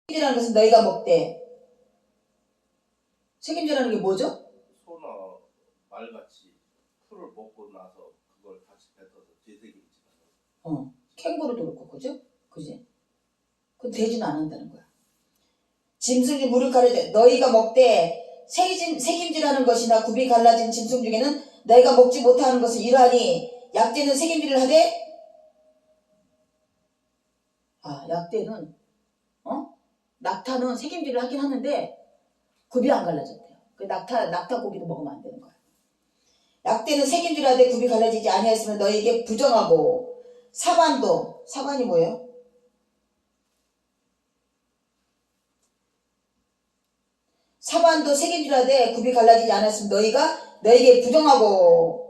책임지라는 것은 너희가 먹되. 책임지라는 게 뭐죠? 소나 말같이 풀을 먹고 나서 그걸 다시 뱉어서 되새김질하는. 캥거루도 그렇고, 그죠? 그지? 그 되지는 않는다는 거야. 짐승이 물을 가르되 너희가 먹되 책임지라는 것이나 굽이 갈라진 짐승 중에는 너희가 먹지 못하는 것을 이러하니 약대는 책임지를 하되 약대는 낙타는 책임지를 하긴 하는데 굽이 안 갈라졌대요. 그 낙타 고기도 먹으면 안 되는 거야. 약대는 책임지를 하되 굽이 갈라지지 아니하였으면 너희에게 부정하고 사반이 뭐예요? 사반도 책임지라되 굽이 갈라지지 않았으면 너희에게 부정하고.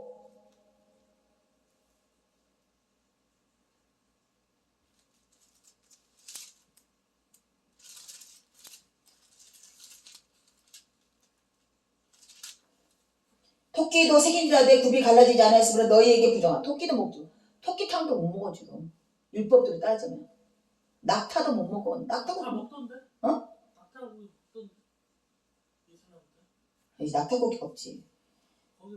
토끼도 책임지라되 굽이 갈라지지 않았으면 너희에게 부정하고. 토끼도 먹죠. 토끼탕도 못 먹어 지금. 율법대로 따지면. 낙타도 못 먹어. 낙타고 먹던데? 낙타고기 먹던데? 낙타고기가 없지.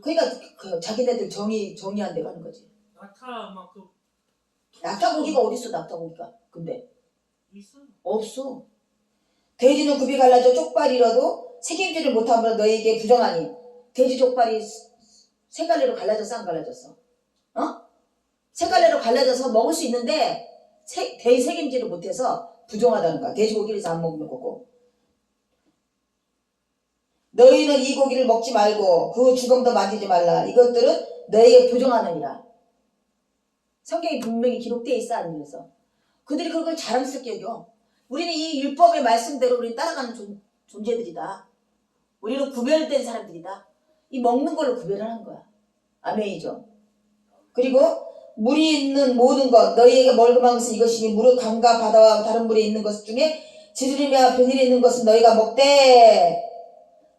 그러니까 그 자기네들 정의한데 가는 거지. 낙타 막 그 낙타고기가 어딨어 낙타고기가. 근데 있어? 없어. 돼지는 굽이 갈라져 쪽발이라도 책임지를 못하므로 너희에게 부정하니. 돼지 족발이 세 갈래로 갈라졌어 안 갈라졌어? 세 갈래로 갈라져서 먹을 수 있는데 돼지 책임지를 못해서 부정하다는 거야. 돼지고기를 잘 안 먹는 거고. 너희는 이 고기를 먹지 말고 그 죽음도 만지지 말라. 이것들은 너희에게 부정하느니라. 성경에 분명히 기록되어 있어 아니면서. 그들이 그걸 자랑스럽게 여겨. 우리는 이 율법의 말씀대로 우리 따라가는 존재들이다. 우리는 구별된 사람들이다. 이 먹는 걸로 구별하는 거야. 아멘이죠. 그리고 물이 있는 모든 것 너희에게 멀금한 것은 이것이니 무릇 강과 바다와 다른 물에 있는 것 중에 지느러미와 비늘이 있는 것은 너희가 먹되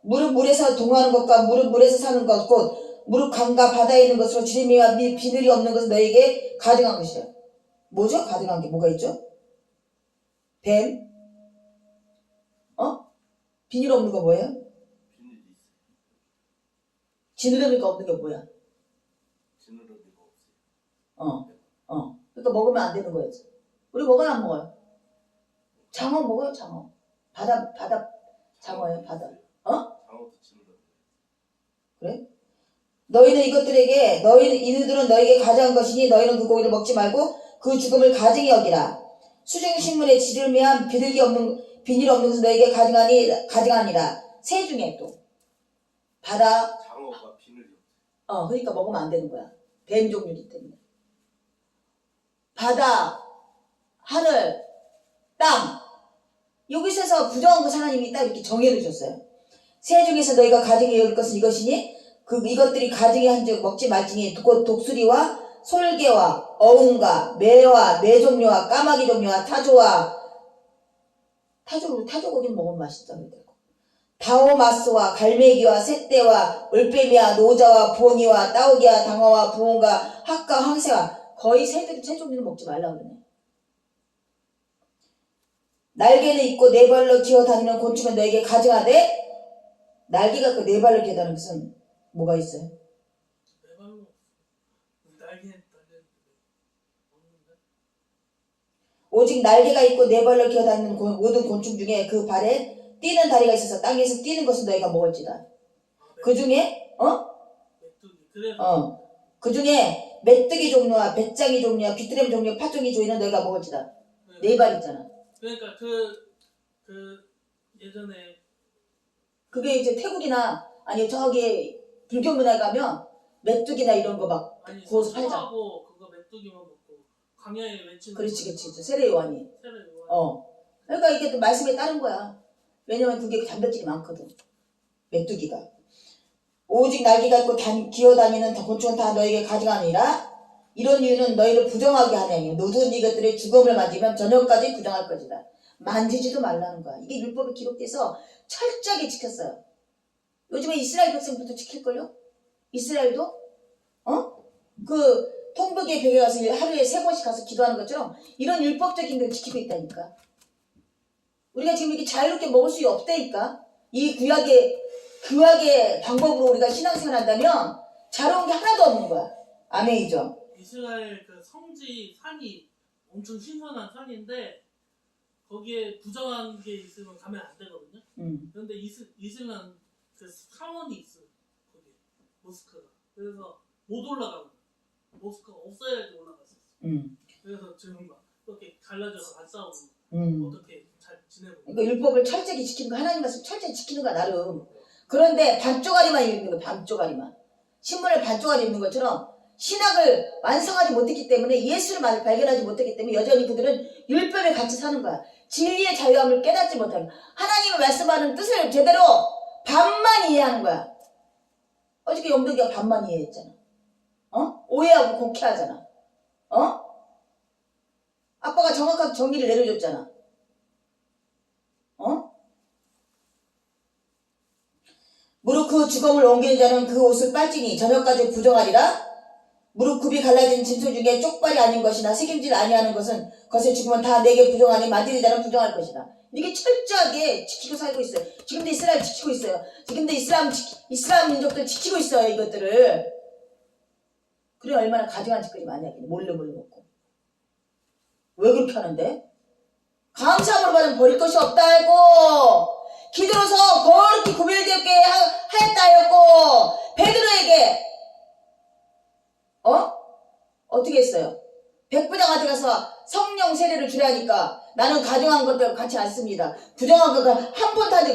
무릇 물에서 동하는 것과 무릇 물에서 사는 것 곧 무릇 강과 바다에 있는 것으로 지느러미와 비늘이 없는 것은 너희에게 가증한 것이라. 뭐죠? 가증한 게 뭐가 있죠? 뱀? 비늘 없는 거 뭐예요? 비닐이 있어요. 지느러미가 없는 게 뭐야? 지느러미가 없어요. 그러니까 먹으면 안 되는 거였지. 우리 먹어요 안 먹어요? 장어 먹어요 장어. 바다 장어예요 바다. 장어도 지느러미. 그래? 너희는 이들은 너희에게 가져간 것이니 너희는 그 고기를 먹지 말고 그 죽음을 가증히 여기라. 수중식물에 지느러미한 비늘이 없는 것은 너희에게 가증하니라. 새 중에 또 바다 장어가 비늘이 없어요. 그러니까 먹으면 안 되는 거야. 뱀 종류이기 때문에. 바다, 하늘, 땅 여기서 부정한 것 하나님이 딱 이렇게 정해놓으셨어요. 새 중에서 너희가 가증히 여길 것은 이것이니 이것들이 가증히 한즉 먹지 말지니 곧 독수리와 솔개와 어흥과 매와 매 종류와 까마귀 종류와 타조고기는 먹으면 맛있다 그러더라고. 다오마스와 갈매기와 새떼와 올빼미와 노자와 부엉이와 따오기와 당어와 부엉과 학과 황새와 거의 새 종류는 먹지 말라 그러네. 날개는 있고 네 발로 기어다니는 곤충은 너에게 가증하되. 날개가 그 네 발로 기어다니는 것은 뭐가 있어요? 내 발로 날개 없는데? 오직 날개가 있고 네 발로 기어다니는 모든 곤충 중에 그 발에 뛰는 다리가 있어서 땅에서 뛰는 것은 너희가 먹을지다. 그 중에 메뚜기. 그래서 그 중에 메뚜기 종류와 배짱이 종류와 귀뚜라미 종류 파종이 조이는 너희가 먹을지다. 네 발 있잖아. 그러니까 그 예전에 그게 이제 태국이나 아니 저기 불교 문화에 가면 메뚜기나 이런 거 막 구워서 팔자. 하고 그거 메뚜기만 먹고 광야에 외치는. 그렇지. 세례요한이. 세례요한. 그러니까 이게 또 말씀에 따른 거야. 왜냐면 그게 단백질이 많거든. 메뚜기가. 오직 날개가 있고 기어다니는 곤충은 다 너에게 가증하니라. 이런 이유는 너희를 부정하게 하느니 모든 이것들의 죽음을 만지면 저녁까지 부정할 것이다. 만지지도 말라는 거야. 이게 율법에 기록돼서 철저하게 지켰어요. 요즘에 이스라엘 백성부터 지킬걸요? 이스라엘도 그 통곡의 벽에 가서 하루에 3번씩 가서 기도하는 것처럼 이런 율법적인 걸 지키고 있다니까. 우리가 지금 이렇게 자유롭게 먹을 수 없다니까. 이 구약의 방법으로 우리가 신앙생활 한다면 자유로운 게 하나도 없는 거야. 아멘이죠. 이스라엘 그 성지 산이 엄청 신선한 산인데 거기에 부정한 게 있으면 가면 안 되거든요. 그런데 이슬람 그 사원이 있어요. 거기 모스크가. 그래서 못 올라가고 모스크가 없어야지 올라갔었어. 그래서 지금 막 그렇게 갈라져서 안 싸우고 어떻게 잘 지내고. 그러니까 율법을 철저히 지키는 거, 하나님 말씀 철저히 지키는 거 나름. 그런데 반쪽짜리만 입는 거, 반쪽짜리만. 신문을 반쪽짜리 입는 것처럼 신학을 완성하지 못했기 때문에 예수를 발견하지 못했기 때문에 여전히 그들은 율법에 갇혀 사는 거야. 진리의 자유함을 깨닫지 못하는 거야. 하나님이 말씀하는 뜻을 제대로 반만 이해하는 거야. 어저께 영덕이가 반만 이해했잖아. 오해하고 곡해하잖아. 아빠가 정확하게 정의를 내려줬잖아. 무릎 그 죽음을 옮기는 자는 그 옷을 빨지니 저녁까지 부정하리라. 무릎 굽이 갈라진 짐승 중에 쪽발이 아닌 것이나 새김질 아니하는 것은 것의 죽으면 다 내게 부정하니 만지는 자는 부정할 것이다. 이게 철저하게 지키고 살고 있어요. 지금도 이스라엘 지키고 있어요. 지금도 이슬람 민족들 지키고 있어요. 이것들을. 그래 얼마나 가증한 짓거리 많이 하겠네. 몰래 먹고. 왜 그렇게 하는데? 감사함으로 받으면 버릴 것이 없다 하고 기도로서 거룩히 구별되게 하였다 하였고 베드로에게 어떻게 했어요? 백부장한테 가서 성령 세례를 주라니까 나는 가정한 것들 같이 않습니다. 부정한 것을 한 번도 안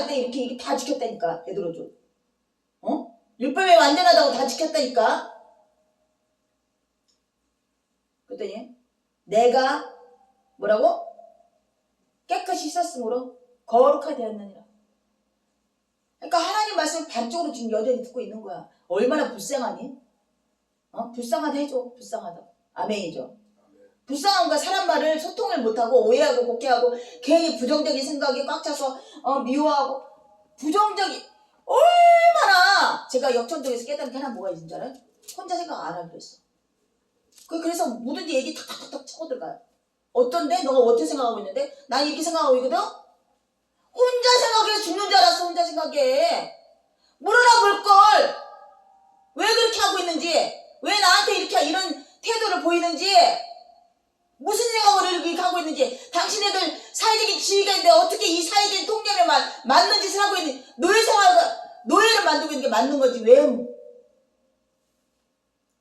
했대. 이렇게 다 지켰다니까 베드로도. 율법에 완전하다고 다 지켰다니까. 그랬더니 내가 뭐라고? 깨끗이 씻었으므로 거룩하게 되었느니라. 그러니까 하나님 말씀 반쪽으로 지금 여전히 듣고 있는 거야. 얼마나 불쌍하니? 불쌍하다 해줘. 불쌍하다. 아멘이죠. 불쌍한 거야. 사람 말을 소통을 못하고 오해하고 곡해하고 괜히 부정적인 생각이 꽉 차서 미워하고 부정적인 얼마나 제가 역전적에서 깨달은 게 하나 뭐가 있는 줄 알아요? 혼자 생각 안 하기로 했어. 그래서 뭐든지 얘기 탁탁탁탁 치고 들어가요. 어떤데? 너가 어떻게 생각하고 있는데? 난 이렇게 생각하고 있거든? 혼자 생각해서 죽는 줄 알았어. 혼자 생각해. 물어나 볼걸. 왜 그렇게 하고 있는지, 왜 나한테 이렇게 이런 태도를 보이는지, 무슨 생각으로 이렇게 하고 있는지, 당신네들 사회적인 지위가 있는데 어떻게 이 사회적인 통념에 맞는 짓을 하고 있는지, 노예를 만들고 있는 게 맞는 거지. 왜? 그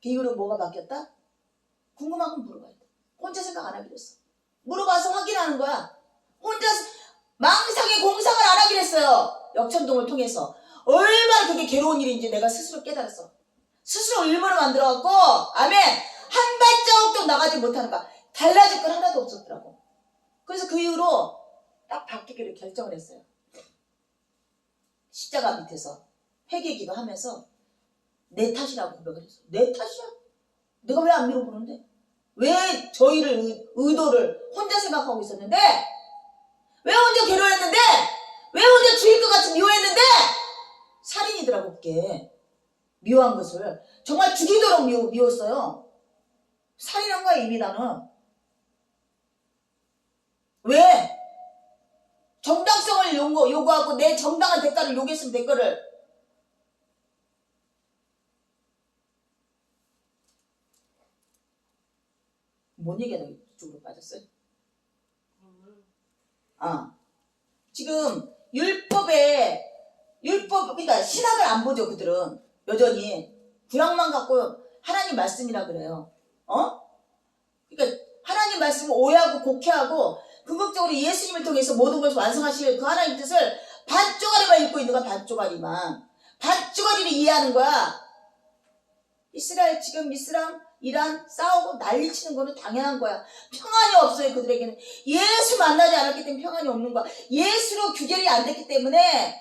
이후로 뭐가 바뀌었다? 궁금한 건 물어봐야 돼. 혼자 생각 안 하기로 했어. 물어봐서 확인하는 거야. 혼자 망상의 공상을 안 하기로 했어요. 역천동을 통해서. 얼마나 그게 괴로운 일인지 내가 스스로 깨달았어. 스스로 일부러 만들어갖고 아멘 한 발자국도 나가지 못하는 거야. 달라질 건 하나도 없었더라고. 그래서 그 이후로 딱 바뀌기로 결정을 했어요. 십자가 밑에서 회개기도 하면서 내 탓이라고 고백을 했어. 내 탓이야? 내가 왜 안 밀어보는데? 왜 저희를 의도를 혼자 생각하고 있었는데? 왜 혼자 괴로워했는데? 왜 혼자 죽일 것 같이 미워했는데? 살인이더라고 그게. 미워한 것을 정말 죽이도록 미웠어요. 살인한 거야 이미 나는. 왜? 정당성을 요구하고 내 정당한 대가를 요구했으면 대가를. 뭔 얘기하다가 이쪽으로 빠졌어요? 지금 그러니까 신학을 안 보죠 그들은. 여전히 구약만 갖고 하나님 말씀이라 그래요. 그러니까 하나님 말씀을 오해하고 곡해하고 궁극적으로 예수님을 통해서 모든 것을 완성하실 그 하나님 뜻을 반쪽짜리만 읽고 있는 거야. 반쪽짜리를 이해하는 거야. 이스라엘 지금 이란 싸우고 난리치는 거는 당연한 거야. 평안이 없어요 그들에게는. 예수 만나지 않았기 때문에 평안이 없는 거야. 예수로 규결이 안 됐기 때문에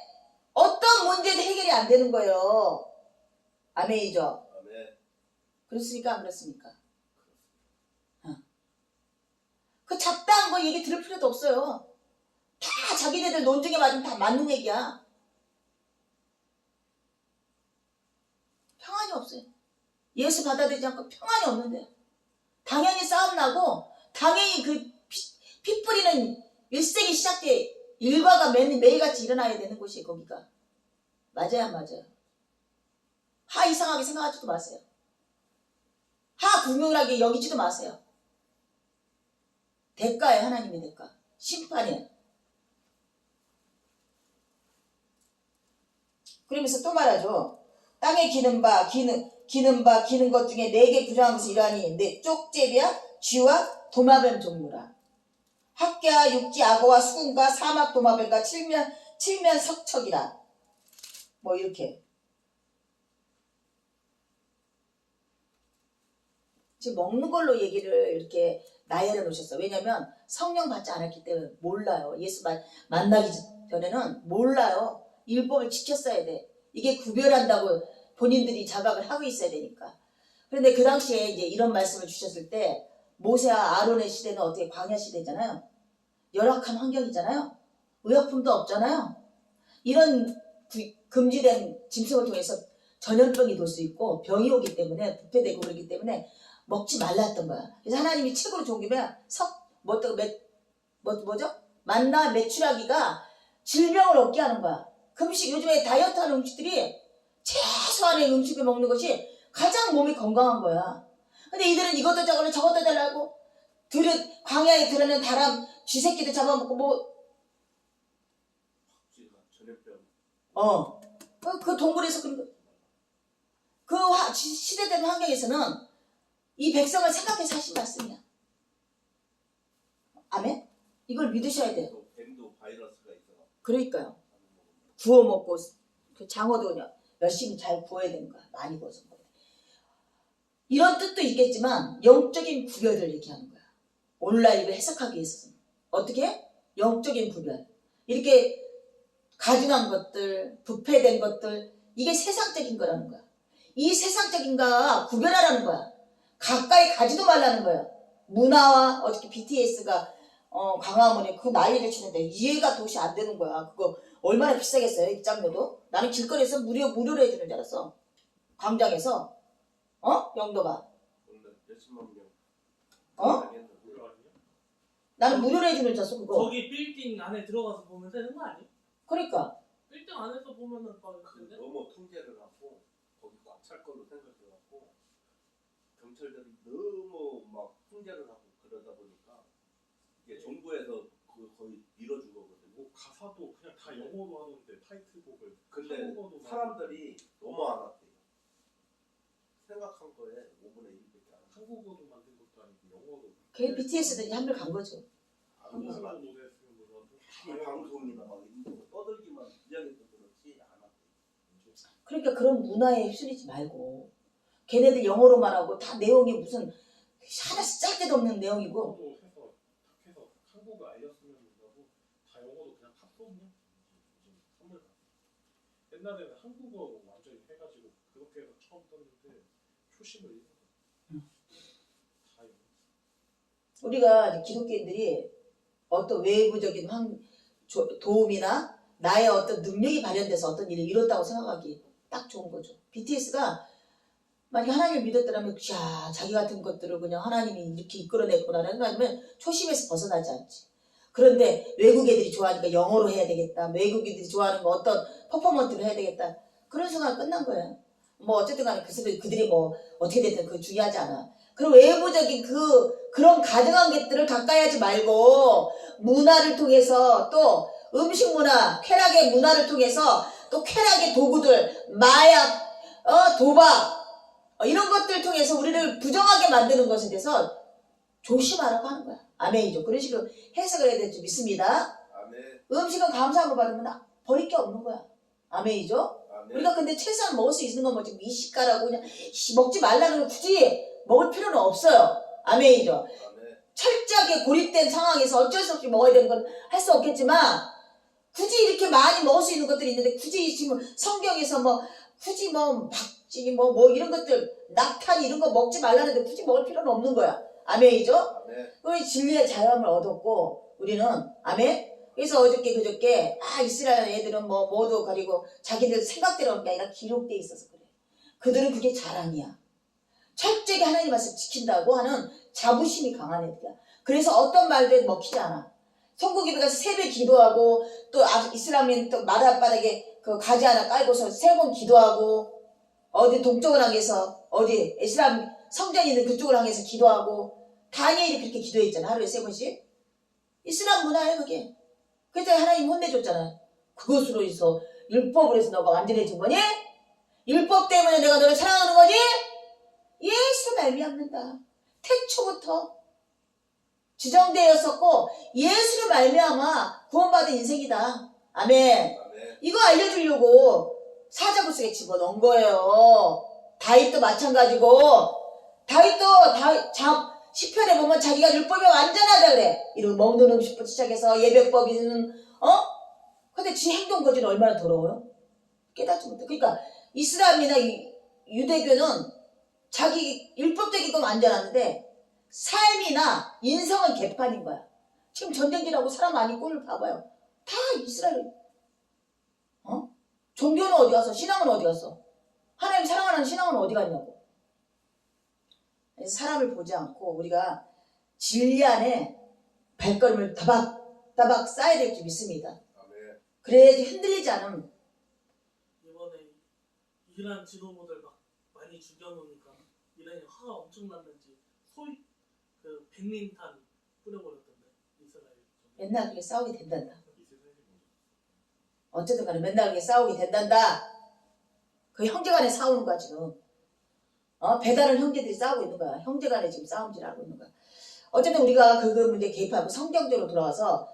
어떤 문제도 해결이 안 되는 거예요. 아멘이죠. 아멘. 그렇습니까? 안 그렇습니까? 그 잡다한 거 얘기 들을 필요도 없어요. 다 자기네들 논증에 맞으면 다 맞는 얘기야. 평안이 없어요. 예수 받아들이지 않고 평안이 없는데 당연히 싸움 나고 당연히 그 피 뿌리는 일생이 시작돼 일과가 매일같이 일어나야 되는 곳이 거기가. 맞아요, 안 맞아요? 하 이상하게 생각하지도 마세요. 하 불명하게 여기지도 마세요. 대가에 하나님의 대가. 심판이에요. 그러면서 또 말하죠. 땅에 기는 것 중에 4개 부정한 것이 이러하니 쪽제비와 쥐와 도마뱀 종류라. 학계와 육지 악어와 수군과 사막 도마뱀과 칠면 석척이라. 뭐 이렇게. 지금 먹는 걸로 얘기를 이렇게 나열해 놓으셨어. 왜냐면 성령 받지 않았기 때문에 몰라요. 예수 만나기 전에는 몰라요. 율법을 지켰어야 돼. 이게 구별한다고 본인들이 자각을 하고 있어야 되니까. 그런데 그 당시에 이제 이런 말씀을 주셨을 때 모세와 아론의 시대는 어떻게 광야 시대잖아요. 열악한 환경이잖아요. 의약품도 없잖아요. 이런 금지된 짐승을 통해서 전염병이 돌 수 있고 병이 오기 때문에 부패되고 그러기 때문에 먹지 말랐던 거야. 그래서 하나님이 최고로 좋은 게 뭐죠? 만나 메추라기가 질병을 얻게 하는 거야. 금식 요즘에 다이어트하는 음식들이 최소한의 음식을 먹는 것이 가장 몸이 건강한 거야. 근데 이들은 이것도 저것도 달라고 광야에 들어는 다람 쥐새끼도 잡아먹고 뭐 그 동굴에서 그런 거. 그 시대된 환경에서는 이 백성을 생각해서 하신 말씀이야. 아멘? 이걸 믿으셔야 돼요. 뱀도 바이러스가 있어. 그러니까요. 구워 먹고 그 장어도 그냥 열심히 잘 구워야 되는 거야. 많이 구워서 먹어야 돼. 이런 뜻도 있겠지만 영적인 구별을 얘기하는 거야. 오늘날 이걸 해석하기 위해서는 어떻게? 영적인 구별. 이렇게 가증한 것들, 부패된 것들, 이게 세상적인 거라는 거야. 이 세상적인가 구별하라는 거야. 가까이 가지도 말라는 거야. 문화와 어저께 BTS가 광화문에 그 난리를 치는데 이해가 도시 안 되는 거야. 그거 얼마나 비싸겠어요, 입장료도? 나는 길거리에서 무료로 해주는 줄 알았어. 광장에서. 영도가. 몇십만 명. 나는 무료로 해주는 줄 알았어, 그거. 거기 빌딩 안에 들어가서 보면 되는 거 아니에요? 그러니까. 빌딩 안에서 보면은 그 너무 통제를 하고 거기 꽉 찰 걸로 생각해갖고 경찰들이 너무 막 통제를 하고 그러다 보니까 이게 정부에서 거의 밀어준 거거든요. 뭐 가사도 그냥 다 영어로 하던데 타이틀곡을. 근데 한국어도 사람들이 너무 안 왔대요. 생각한 거에 5분의 1밖에 안 왔어요. 한국어도 만든 것도 아니고 영어도. 걔 BTS들이 한물 간 거죠. 한국어 안 노래 쓰는 거라도 이 방송이나 막 이런 거 떠들기만 이야기도 그렇지 안 왔대요. 그러니까 그런 문화에 휩쓸리지 말고 걔네들 영어로만 하고 다 내용이 무슨 하나씩 짤데도 없는 내용이고 영어도 해서 한국어 알렸으면 된다고 다 영어도 그냥 팝송이야. 요즘 선물 가. 옛날에는 한국어로 완전히 해가지고 그렇게 해서 처음 떴는데 초심을 잃어서 다 영어. 우리가 기독교인들이 어떤 외부적인 도움이나 나의 어떤 능력이 발현돼서 어떤 일을 이뤘다고 생각하기 딱 좋은 거죠. BTS가 만약에 하나님을 믿었더라면 자기 같은 것들을 그냥 하나님이 이렇게 이끌어냈구나 생각하면 초심에서 벗어나지 않지. 그런데 외국 애들이 좋아하니까 영어로 해야 되겠다. 외국 애들이 좋아하는 거 어떤 퍼포먼스를 해야 되겠다. 그런 순간 끝난 거야. 뭐 어쨌든 간에 그들이 뭐 어떻게 됐든 그거 중요하지 않아. 그럼 외부적인 그런 가증한 것들을 가까이 하지 말고 문화를 통해서 또 음식 문화, 쾌락의 문화를 통해서 또 쾌락의 도구들, 마약, 도박 이런 것들 통해서 우리를 부정하게 만드는 것에 대해서 조심하라고 하는 거야. 아멘이죠. 그런 식으로 해석을 해야 될 줄 믿습니다. 아멘. 음식은 감사한 거 받으면 버릴 게 없는 거야. 아멘이죠. 아멘. 우리가 근데 최소한 먹을 수 있는 건 뭐지? 미식가라고 그냥 먹지 말라는 걸 굳이 먹을 필요는 없어요. 아멘이죠. 아멘. 철저하게 고립된 상황에서 어쩔 수 없이 먹어야 되는 건 할 수 없겠지만 굳이 이렇게 많이 먹을 수 있는 것들이 있는데 굳이 지금 성경에서 굳이 박쥐 이런 것들 낙탄 이런 거 먹지 말라는데 굳이 먹을 필요는 없는 거야. 아멘이죠. 아멘. 그 진리의 자유함을 얻었고 우리는 아멘. 그래서 어저께 그저께 이스라엘 애들은 모두 가리고 자기들 생각대로 하는 게 아니라 기록돼 있어서 그래. 그들은 그게 자랑이야. 철저히 하나님 말씀 지킨다고 하는 자부심이 강한 애들이야. 그래서 어떤 말도 먹히지 않아. 송구기도가 새벽 기도하고 또 이슬람인 또 마룻바닥에 그 가지 하나 깔고서 3번 기도하고 어디 동쪽을 향해서 어디 이슬람 성전이 있는 그쪽을 향해서 기도하고 다니엘이 그렇게 기도했잖아. 하루에 3번씩. 이슬람 문화예요 그게. 그때 하나님 혼내줬잖아요. 그것으로 해서 율법을 해서 너가 완전해진 거니? 율법 때문에 내가 너를 사랑하는 거니? 예수 말미암는다. 태초부터 지정되었었고 예수를 말미암아 구원받은 인생이다. 아멘. 아멘. 이거 알려주려고 사자굴속에 집어넣은 거예요. 다윗도 마찬가지고 다윗도 시편에 보면 자기가 율법이 완전하다 그래. 이런 먹는 음식부터 시작해서 예배법이는 근데 지 행동 거지는 얼마나 더러워요? 깨닫지 못해. 그러니까 이슬람이나 유대교는 자기 율법적인 건 완전한데 삶이나 인성은 개판인 거야. 지금 전쟁질하고 사람 아닌 꼴을 봐봐요. 다 이스라엘. 종교는 어디 갔어? 신앙은 어디 갔어? 하나님 사랑하는 신앙은 어디 갔냐고. 사람을 보지 않고 우리가 진리 안에 발걸음을 따박따박 쌓아야 될 줄 믿습니다. 아멘. 그래야지 흔들리지 않음. 이번에 이란 지도부들 막 많이 죽여놓으니까 이란이 화가 엄청 났는지 그 백린탄 뿌려버렸던데 이스라엘. 맨날 그렇게 싸우게 된단다. 어쨌든 간에 맨날 그렇게 싸우게 된단다. 그 형제간에 싸우는 거야 지금. 배다른 형제들이 싸우고 있는 거야. 형제간에 지금 싸움질 하고 있는 거야. 어쨌든 우리가 그 문제 개입하고 성경적으로 돌아와서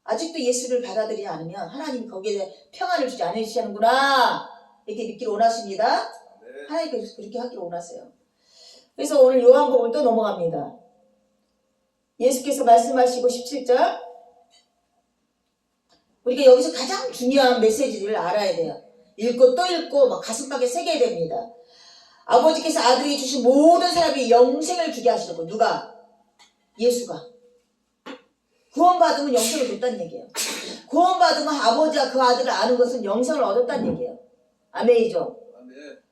아직도 예수를 받아들이지 않으면 하나님이 거기에 평안을 주지 않으시는구나 이렇게 믿기를 원하십니다. 아멘. 하나님께서 그렇게 하기를 원하세요. 그래서 오늘 요한복음을 또 넘어갑니다. 예수께서 말씀하시고 17절 우리가 여기서 가장 중요한 메시지를 알아야 돼요. 읽고 또 읽고 막 가슴팍에 새겨야 됩니다. 아버지께서 아들에게 주신 모든 사람이 영생을 주게 하시려고. 누가? 예수가. 구원받으면 영생을 줬다는 얘기예요. 구원받으면 아버지와 그 아들을 아는 것은 영생을 얻었다는 얘기예요. 아멘이죠. 아멘.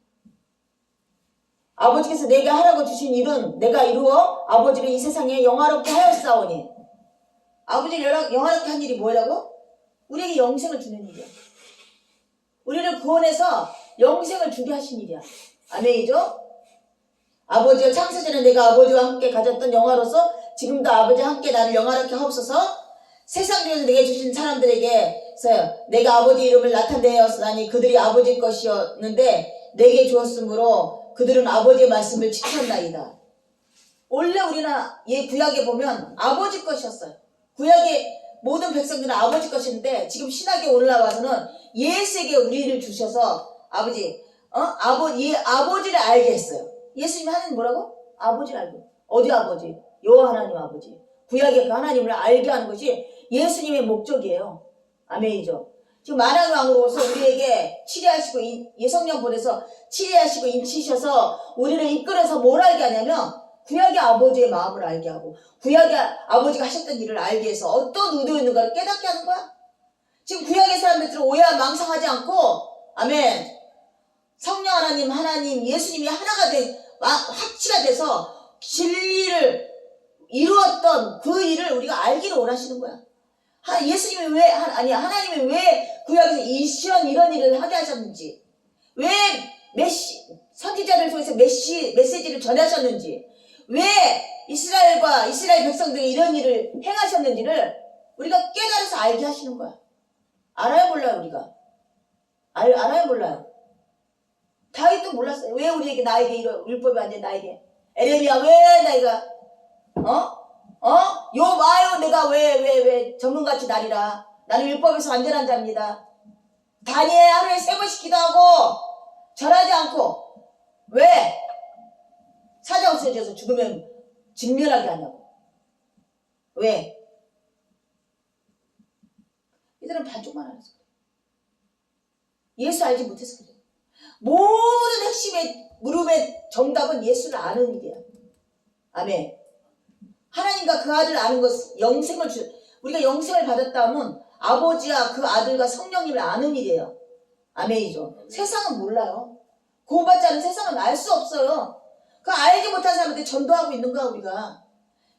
아버지께서 내게 하라고 주신 일은 내가 이루어 아버지를 이 세상에 영화롭게 하였사오니. 아버지를 영화롭게 한 일이 뭐라고? 우리에게 영생을 주는 일이야. 우리를 구원해서 영생을 주게 하신 일이야. 아멘이죠? 아버지가 창세전에 내가 아버지와 함께 가졌던 영화로서 지금도 아버지와 함께 나를 영화롭게 하옵소서. 세상 중에서 내게 주신 사람들에게서 내가 아버지 이름을 나타내었으니 그들이 아버지 것이었는데 내게 주었으므로 그들은 아버지의 말씀을 지켰나이다. 원래 우리는 구약에 보면 아버지 것이었어요. 구약의 모든 백성들은 아버지 것인데 지금 신학에 올라와서는 예수에게 우리를 주셔서 아버지를 알게 했어요. 예수님이 하는 뭐라고? 아버지를 알고. 어디 아버지? 여호와 하나님 아버지. 구약의 그 하나님을 알게 하는 것이 예수님의 목적이에요. 아멘이죠. 지금 만왕의 왕으로서 우리에게 치료하시고 예성령 보내서 치료하시고 인치셔서 우리를 이끌어서 뭘 알게 하냐면 구약의 아버지의 마음을 알게 하고 구약의 아버지가 하셨던 일을 알게 해서 어떤 의도였는가를 깨닫게 하는 거야. 지금 구약의 사람들은 오해와 망상하지 않고 아멘. 성령 하나님 예수님이 하나가 합치가 돼서 진리를 이루었던 그 일을 우리가 알기를 원하시는 거야. 예수님이 하나님이 왜 구약에서 이런 일을 하게 하셨는지, 왜 선지자를 통해서 메시지를 전하셨는지, 왜 이스라엘 백성들이 이런 일을 행하셨는지를 우리가 깨달아서 알게 하시는 거야. 알아요, 몰라요, 우리가? 알아요, 몰라요? 다윗도 몰랐어요. 왜 우리에게 나에게 이런 율법이 완전 나에게? 에레미야, 왜 나이가 와요 내가 왜 정금같이 나리라. 나는 율법에서 완전한 자입니다. 다니엘 하루에 3번씩 기도하고 절하지 않고 왜 사자 없어져서 죽으면 직면하게 하냐고. 왜? 이들은 반쪽만 알아서 그래. 예수 알지 못해서 그래. 모든 핵심의 물음의 정답은 예수를 아는 일이야. 아멘. 하나님과 그 아들을 아는 것, 영생을 우리가 영생을 받았다면 아버지와 그 아들과 성령님을 아는 일이에요. 아멘이죠. 아멘. 세상은 몰라요. 구원받지 않은 세상은 알 수 없어요. 그 알지 못한 사람한테 전도하고 있는 거야, 우리가.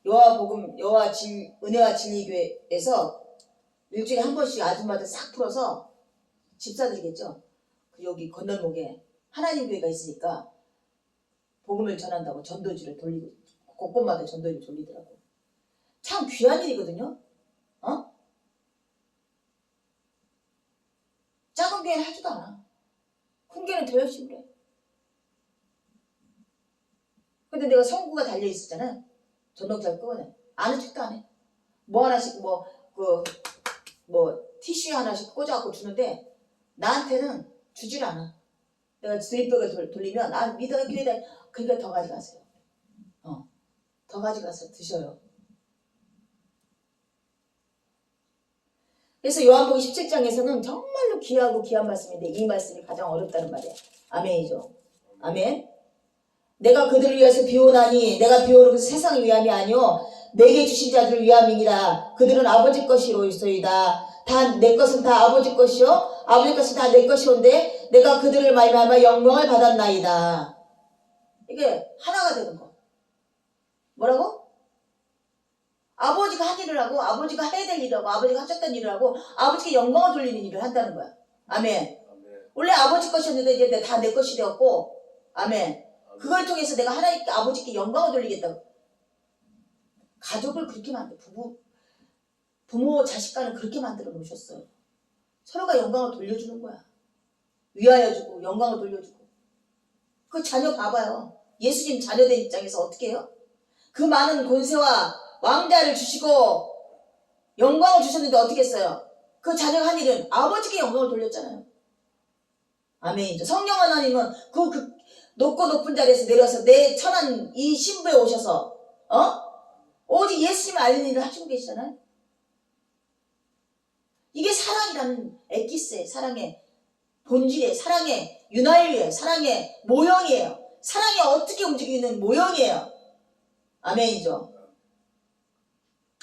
은혜와 진리교회에서 일주일에 한 번씩 아줌마들 싹 풀어서 집사들이겠죠. 여기 건널목에 하나님 교회가 있으니까 복음을 전한다고 전도지를 돌리고 곳곳마다 전도지를 돌리더라고. 참 귀한 일이거든요. 작은 교회는 하지도 않아. 큰 교회는 더 열심히 해. 근데 내가 성구가 달려있었잖아. 전동차를 끄고는 아는 척도 안 해. 뭐 하나씩 티슈 하나씩 꽂아갖고 주는데 나한테는 주질 않아. 내가 드립백을 돌리면 믿어 교회다. 그러니까 더 가져가세요. 더 가져가서 드셔요. 그래서 요한복음 17장에서는 정말로 귀하고 귀한 말씀인데 이 말씀이 가장 어렵다는 말이야. 아멘이죠. 아멘. 내가 그들을 위해서 비오나니 내가 비오는 것은 세상을 위함이 아니요 내게 주신 자들을 위함이니라. 그들은 아버지 것이로소이다. 다 내 것은 다 아버지 것이요 아버지 것은 다 내 것이온데 내가 그들을 말미암아 영광을 받았나이다. 이게 하나가 되는 거. 뭐라고? 아버지가 한 일을 하고 아버지가 해야 될 일을 하고 아버지가 하셨던 일을 하고 아버지께 영광을 돌리는 일을 한다는 거야. 아멘. 원래 아버지 것이었는데 이제 다 내 것이 되었고 아멘. 그걸 통해서 내가 하나님께 아버지께 영광을 돌리겠다고. 가족을 그렇게 부모 자식 간을 그렇게 만들어 놓으셨어요. 서로가 영광을 돌려주는 거야. 위하여주고 영광을 돌려주고. 그 자녀 봐봐요. 예수님 자녀된 입장에서 어떻게 해요? 그 많은 권세와 왕자를 주시고 영광을 주셨는데 어떻게 했어요? 그 자녀가 한 일은 아버지께 영광을 돌렸잖아요. 아멘이죠. 성령 하나님은 그 높고 높은 자리에서 내려서 내 천한 이 신부에 오셔서 오직 예수님을 알리는 일을 하시고 계시잖아요. 이게 사랑이라는 엑기스의 사랑의 본질이에요. 사랑의 윤활유예요. 사랑의 모형이에요. 사랑이 어떻게 움직이는 모형이에요. 아멘이죠.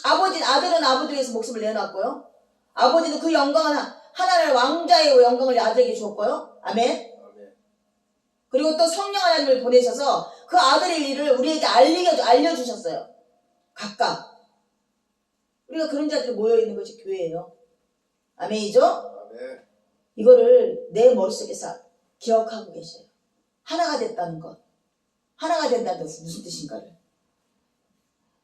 아들은 아버지 위해서 목숨을 내놨고요. 아버지는 그 영광을 하나님의 왕자의 영광을 아들에게 주었고요. 아멘. 그리고 또 성령 하나님을 보내셔서 그 아들의 일을 우리에게 알려주셨어요. 각각. 우리가 그런 자들이 모여있는 것이 교회예요. 아멘이죠? 아멘. 이거를 내 머릿속에서 기억하고 계셔요. 하나가 됐다는 것. 하나가 된다는 것은 무슨 뜻인가를.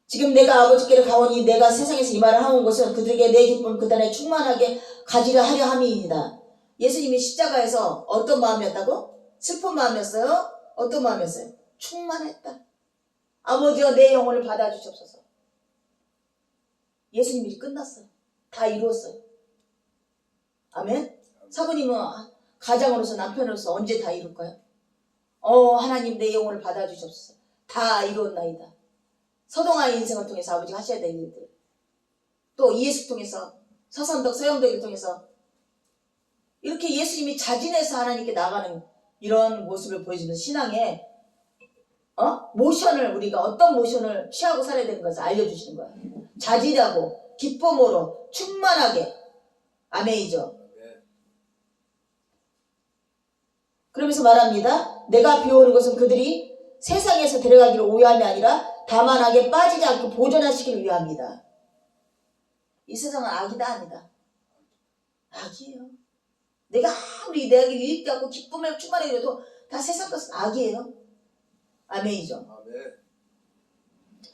지금 내가 아버지께로 가오니 내가 세상에서 이 말을 하온 것은 그들에게 내 기쁨 그단에 충만하게 가지려 하려 함이니이다. 예수님이 십자가에서 어떤 마음이었다고? 슬픈 마음이었어요? 어떤 마음이었어요? 충만했다. 아버지여 내 영혼을 받아주시옵소서. 예수님 일이 끝났어요. 다 이루었어요. 아멘? 사부님은 가장으로서 남편으로서 언제 다 이룰까요? 하나님 내 영혼을 받아주시옵소서. 다 이루었나이다. 서동아의 인생을 통해서 아버지가 하셔야 될 일들. 또 이예수 통해서 서선덕 서영덕을 통해서 이렇게 예수님이 자진해서 하나님께 나가는 이런 모습을 보여주는 신앙의 모션을 우리가 어떤 모션을 취하고 살아야 되는 것을 알려주시는 거야. 자진하고 기쁨으로 충만하게. 아멘이죠. 그러면서 말합니다. 내가 비오는 것은 그들이 세상에서 데려가기를 오해함이 아니라 다만하게 빠지지 않고 보존하시기를 위함이다. 이 세상은 악이다 아니다. 악이에요. 내가 아무리 내게 유익되고 기쁨에 충만하게 해도 다 세상 것은 악이에요. 아멘이죠. 아멘.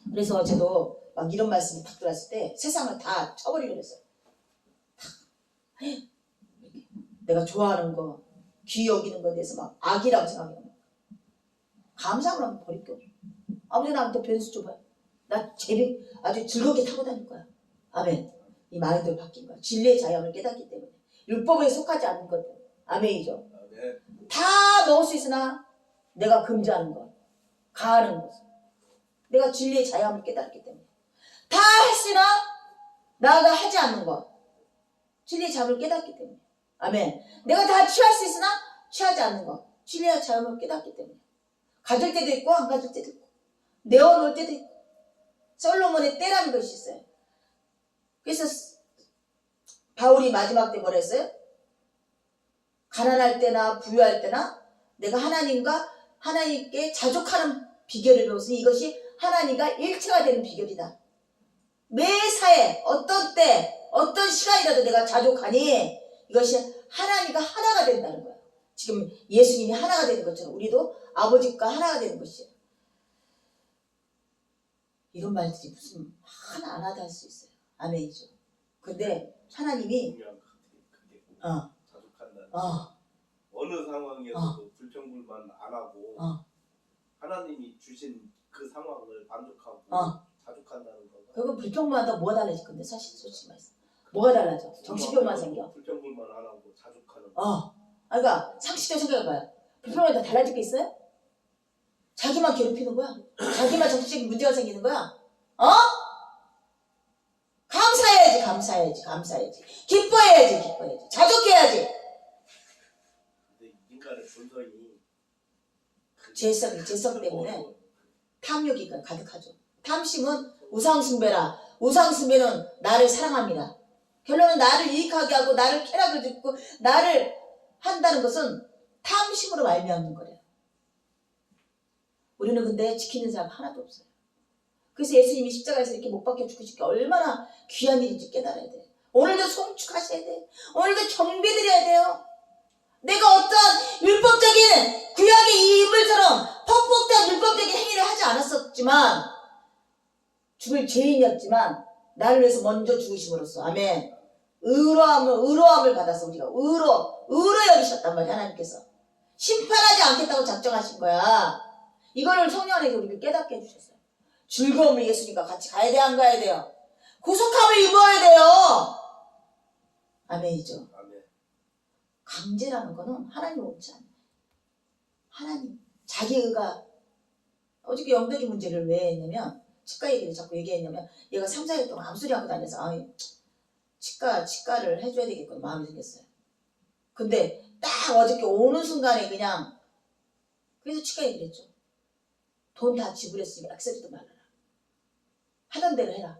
그래서 저도 막 이런 말씀이 딱 들었을 때 세상을 다 쳐버리려 그랬어요. 내가 좋아하는 거, 귀 여기는 거에 대해서 막 악이라고 생각해요. 감상을 하면 버릴 게 없어. 아버지 나한테 변수 줘봐요. 나 아주 즐겁게 타고 다닐 거야. 아멘. 이 마인드가 바뀐 거야. 진리의 자유함을 깨닫기 때문에. 율법에 속하지 않는 것들. 아멘이죠. 아멘. 다 먹을 수 있으나 내가 금지하는 것. 가하는 것. 내가 진리의 자유함을 깨닫기 때문에. 다 했으나 나가 하지 않는 것. 진리의 자유함을 깨닫기 때문에. 아멘. 내가 다 취할 수 있으나 취하지 않는 것. 진리의 자유함을 깨닫기 때문에. 가질 때도 있고 안 가질 때도 있고. 내어놓을 때도 있고. 솔로몬의 때라는 것이 있어요. 그래서 바울이 마지막 때 뭐라 했어요? 가난할 때나 부유할 때나 내가 하나님께 자족하는 비결을 배웠으니 이것이 하나님과 일체가 되는 비결이다. 매사에 어떤 때 어떤 시간이라도 내가 자족하니 이것이 하나님과 하나가 된다는 거야. 지금 예수님이 하나가 되는 것처럼 우리도 아버지과 하나가 되는 것이에요. 이런 말들이 무슨 하나 안 하다 할 수 있어요. 아멘이죠. 근데 하나님이 중요한 그게 어. 자족한다는 어. 어느 상황에서도 불평불만 안 하고 하나님이 주신 그 상황을 만족하고 자족한다는 거가 그건 불평만하다 뭐가 달라질 건데 사실 솔직히 말해서 뭐가 달라져? 정신병만 생겨. 불평불만 안 하고 자족하는 그러니까 상식적으로 생각해봐요. 불평만 다 달라질 게 있어요? 자기만 괴롭히는 거야. 자기만 정신적인 문제가 생기는 거야. 감사해야지, 감사해야지, 감사해야지. 기뻐해야지, 기뻐해야지. 자족해야지. 근데 인간의 본성이 죄성 때문에 탐욕이 가득하죠. 탐심은 우상숭배라. 우상숭배는 나를 사랑합니다. 결론은 나를 유익하게 하고 나를 쾌락을 듣고 나를 한다는 것은 탐심으로 말미암는 거래요. 우리는 근데 지키는 사람 하나도 없어요. 그래서 예수님이 십자가에서 이렇게 못 박혀 죽으신 게 얼마나 귀한 일인지 깨달아야 돼. 오늘도 송축하셔야 돼. 오늘도 경배드려야 돼요. 내가 어떤 율법적인 구약의 이 인물처럼 퍽퍽한 율법적인 행위를 하지 않았었지만 죽을 죄인이었지만 나를 위해서 먼저 죽으심으로써 아멘. 의로함을 받아서 우리가 의로 여기셨단 말이야. 하나님께서 심판하지 않겠다고 작정하신 거야. 이거를 성령 안에서 우리를 깨닫게 해주셨어요. 즐거움을 예수님과 같이 가야 돼, 안 가야 돼요? 구속함을 입어야 돼요. 아멘이죠. 아멘. 강제라는 거는 하나님 원치 않아요. 하나님 자기 의가 어저께 영덕이 문제를 왜 했냐면 치과 얘기를 자꾸 얘기했냐면 얘가 3, 4일 동안 아무 소리 하고 다녀서 치과를 해줘야 되겠구나 마음이 생겼어요. 근데 딱 어저께 오는 순간에 그냥 그래서 치과 얘기를 했죠. 돈 다 지불했으니 액세리도 말아라. 하던 대로 해라.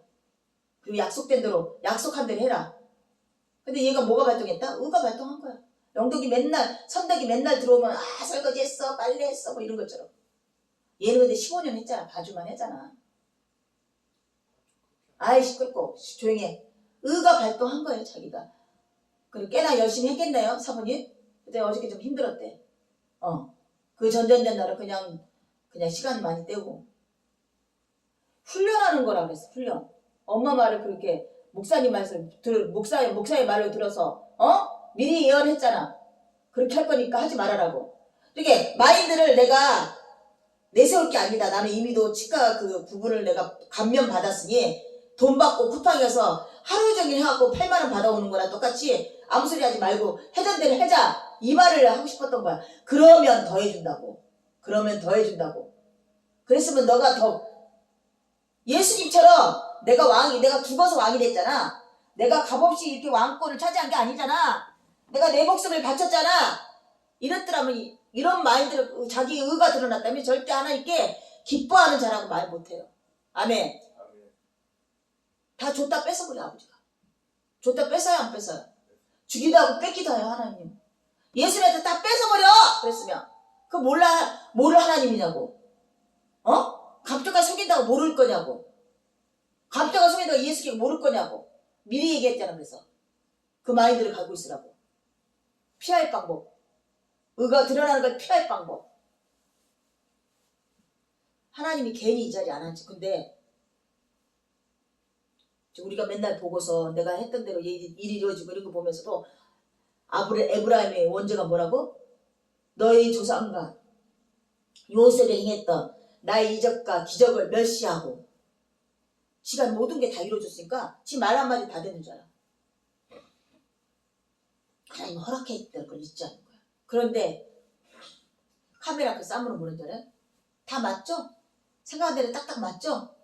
그리고 약속된 대로 약속한 대로 해라. 근데 얘가 뭐가 발동했다? 의가 발동한 거야. 영덕이 맨날 선덕이 맨날 들어오면 설거지 했어 빨래 했어 뭐 이런 것처럼. 얘는 근데 15년 했잖아. 봐주만 했잖아. 아이 시끄럽고 조용히 해. 의가 발동한 거예요 자기가. 그리고 꽤나 열심히 했겠네요 사모님. 근데 어저께 좀 힘들었대. 그 전전날은 그냥 시간 많이 떼고 훈련하는 거라 그랬어. 훈련. 엄마 말을 그렇게 목사님 목사의 말을 들어서 미리 예언했잖아. 그렇게 할 거니까 하지 말아라고. 이렇게 마인드를 내가 내세울 게 아니다. 나는 이미도 치과 그 부분을 내가 감면 받았으니 돈 받고 쿠팡에서 하루 종일 해갖고 8만 원 받아오는 거랑 똑같이 아무 소리 하지 말고 해던 대로 하자. 이 말을 하고 싶었던 거야. 그러면 더 해준다고. 그랬으면 너가 더 예수님처럼 내가 죽어서 왕이 됐잖아. 내가 값없이 이렇게 왕권을 차지한 게 아니잖아. 내가 내 목숨을 바쳤잖아. 이랬더라면 이런 마인드를 자기 의가 드러났다면 절대 하나님께 기뻐하는 자라고 말 못해요. 아멘. 아멘. 다 줬다 뺏어버려 아버지가. 줬다 뺏어요 안 뺏어요? 주기도 하고 뺏기도 해요 하나님. 예수님한테 다 뺏어버려 그랬으면 그 뭐를 하나님이냐고. 갑자기 속인다고 모를 거냐고. 갑자기 속인다고 예수께 모를 거냐고. 미리 얘기했잖아. 그래서 그 마인드를 갖고 있으라고. 피할 방법. 의가 드러나는 걸 피할 방법. 하나님이 괜히 이 자리에 안 앉지. 근데 우리가 맨날 보고서 내가 했던 대로 일이 이루어지고 이런 거 보면서도 에브라임의 원죄가 뭐라고? 너희 조상과 요셉에 행했던 나의 이적과 기적을 멸시하고 지가 모든 게 다 이루어졌으니까 지 말 한마디 다 되는 줄 알아. 하나님 허락했던 걸 잊지 않는 거야. 그런데 카메라 그 쌈으로 보는 줄 알아요? 다 맞죠? 생각한 대로 딱딱 맞죠?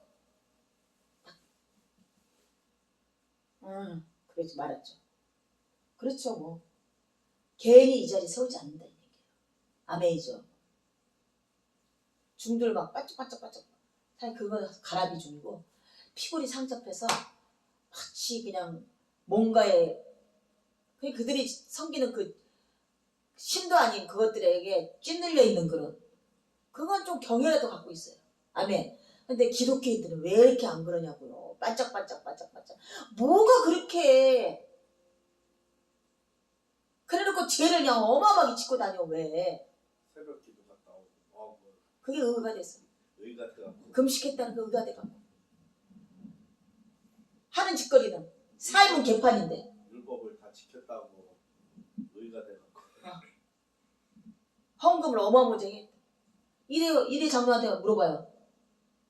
그러지 말았죠. 그렇죠 뭐. 괜히 이 자리 세우지 않는다는 얘기예요. 아멘이죠. 중들 막 반짝반짝반짝 사실 그건 가라비 중이고 피골이 상접해서 마치 그냥 뭔가에 그들이 섬기는 그 신도 아닌 그것들에게 찌눌려 있는 그건 좀 경외라도 갖고 있어요. 아멘. 근데 기독교인들은 왜 이렇게 안 그러냐고요. 반짝반짝. 뭐가 그렇게 그래놓고 죄를 그냥 어마어마하게 짓고 다녀. 왜? 새벽 기도 갔다 오고 뭐 그게 의가 됐어. 의가 돼갖고 금식했다는 그 의가 돼가고 하는 짓거리는 삶은 개판인데 율법을 다 지켰다고 의가 돼갖고 헌금을 어마어마하게 했다. 이래 장로한테 물어봐요.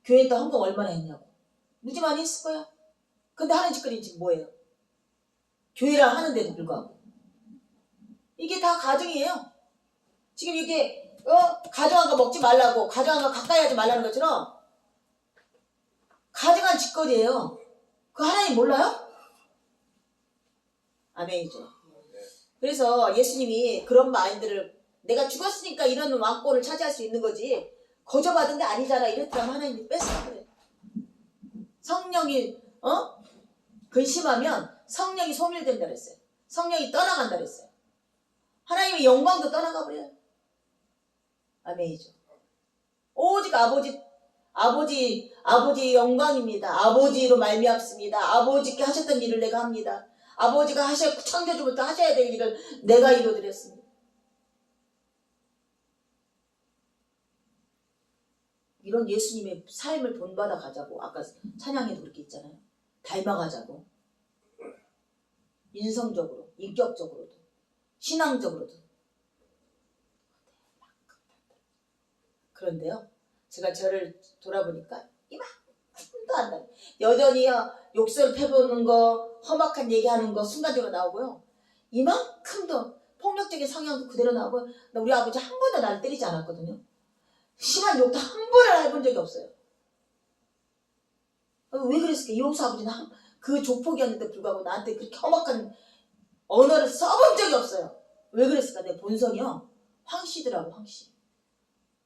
교회에다 헌금 얼마나 했냐고. 무지 많이 했을 거야. 근데 하는 짓거리는 지금 뭐예요? 교회랑 하는데도 불구하고 이게 다 가정이에요. 지금 이게 가정한 거 먹지 말라고, 가정한 거 가까이 하지 말라는 것처럼 가정한 짓거리예요. 그 하나님 몰라요? 아멘이죠. 그래서 예수님이 그런 마인드를 내가 죽었으니까 이런 왕권을 차지할 수 있는 거지 거저받은 게 아니잖아 이랬더라면 하나님이 뺐어. 그래. 성령이 근심하면 성령이 소멸된다 그랬어요. 성령이 떠나간다 그랬어요. 하나님의 영광도 떠나가 버려요. 아멘이죠. 오직 아버지 영광입니다. 아버지로 말미암습니다. 아버지께 하셨던 일을 내가 합니다. 아버지가 창조주부터 하셔야 될 일을 내가 이루어드렸습니다. 이런 예수님의 삶을 본받아 가자고. 아까 찬양에도 그렇게 있잖아요. 닮아가자고. 인성적으로, 인격적으로도, 신앙적으로도. 그런데요, 제가 저를 돌아보니까 이만큼도 안 나요. 여전히 욕설 펴보는 거, 험악한 얘기하는 거 순간적으로 나오고요. 이만큼도 폭력적인 성향도 그대로 나오고, 우리 아버지 한 번도 나를 때리지 않았거든요. 심한 욕도 한 번을 해본 적이 없어요. 왜 그랬을까? 이용수 아버지는 그 조폭이었는데 불구하고 나한테 그렇게 험악한 언어를 써본 적이 없어요. 왜 그랬을까? 내 본성이요. 황씨더라고, 황씨.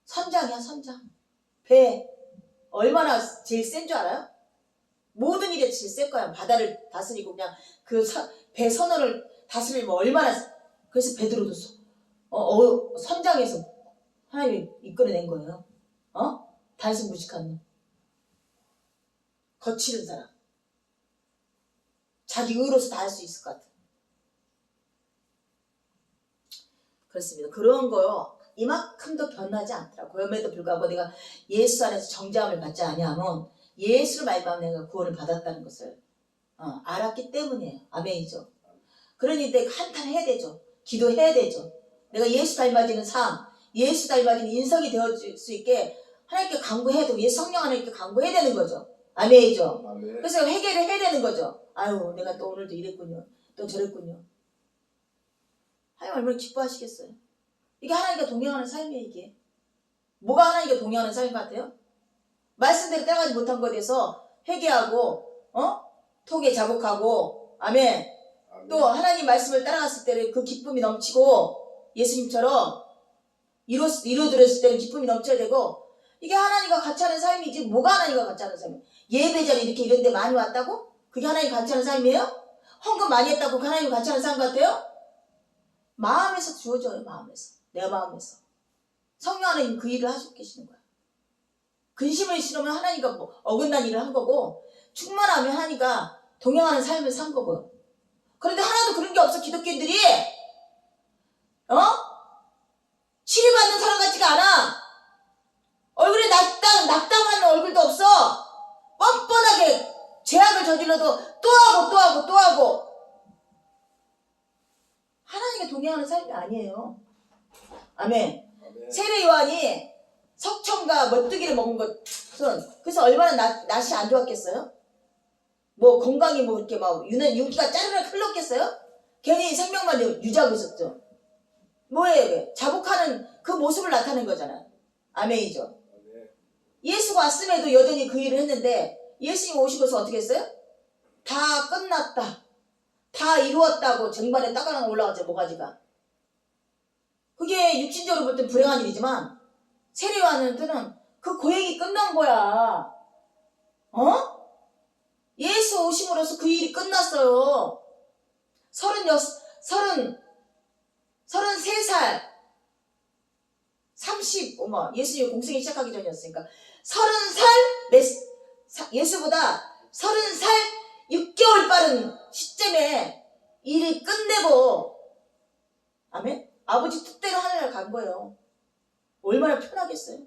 선장이야, 선장. 배. 얼마나 제일 센 줄 알아요? 모든 일에 제일 센 거야. 바다를 다스리고 그냥 배 선원을 다스리면 얼마나. 그래서 베드로도 선장에서 하나님이 이끌어낸 거예요. 단순 무식한 놈. 거칠은 사람. 자기 의로서 다 할 수 있을 것 같아. 그렇습니다. 그런 거요. 이만큼도 변하지 않더라고요. 그럼에도 불구하고 내가 예수 안에서 정죄함을 받지 아니하면 예수를 말미암아 내가 구원을 받았다는 것을 알았기 때문이에요. 아멘이죠. 그러니 내가 한탄해야 되죠. 기도해야 되죠. 내가 예수 닮아지는 삶, 예수 닮아지는 인성이 되어줄 수 있게 하나님께 간구해야 되고 예수 성령 하나님께 간구해야 되는 거죠. 아멘이죠. 아멘. 그래서 회개를 해야 되는 거죠. 아유, 내가 또 오늘도 이랬군요. 또 저랬군요. 하나님 얼마나 기뻐하시겠어요. 이게 하나님과 동행하는 삶이에요. 이게 뭐가 하나님과 동행하는 삶 같아요? 말씀대로 따라가지 못한 것에 대해서 회개하고 톡에 자복하고 아멘. 또 하나님 말씀을 따라갔을 때는 그 기쁨이 넘치고 예수님처럼 이루어드렸을 때는 기쁨이 넘쳐야 되고 이게 하나님과 같이 하는 삶이지 뭐가 하나님과 같이 하는 삶이에요? 예배자리 이렇게 이런 데 많이 왔다고? 그게 하나님 같이 하는 삶이에요? 헌금 많이 했다고 그 하나님 같이 하는 삶 같아요? 마음에서 주어져요. 마음에서. 내 마음에서. 성령 하나님 그 일을 하시고 계시는 거야. 근심을 실으면 하나님과 어긋난 일을 한 거고 충만하면 하나님과 동행하는 삶을 산 거고요. 그런데 하나도 그런 게 없어. 기독교인들이 치료받는 사람 같지가 않아. 얼굴에 낙담하는 얼굴도 없어. 뻔뻔하게 죄악을 저질러도 또 하고 하나님과 동행하는 삶이 아니에요. 아멘. 세례 요한이 석청과 멋뜨기를 먹은 것은 그래서 얼마나 낯이 안 좋았겠어요? 뭐 건강이 뭐 이렇게 막 윤기가 짜르르 흘렀겠어요? 괜히 생명만 유지하고 있었죠. 뭐예요? 이게? 자복하는 그 모습을 나타낸 거잖아요. 아멘이죠. 예수가 왔음에도 여전히 그 일을 했는데 예수님 오시고서 어떻게 했어요? 다 끝났다. 다 이루었다고 쟁반에 따가랑 올라갔죠. 모가지가. 그게 육신적으로 볼 땐 불행한 일이지만 세례 요한한테는 그 고행이 끝난 거야. 예수 오심으로써 그 일이 끝났어요. 33살 30 예수님 공생이 시작하기 전이었으니까 예수보다 30살 6개월 빠른 시점에 일을 끝내고, 아멘? 아버지 뜻대로 하늘을 간 거예요. 얼마나 편하겠어요?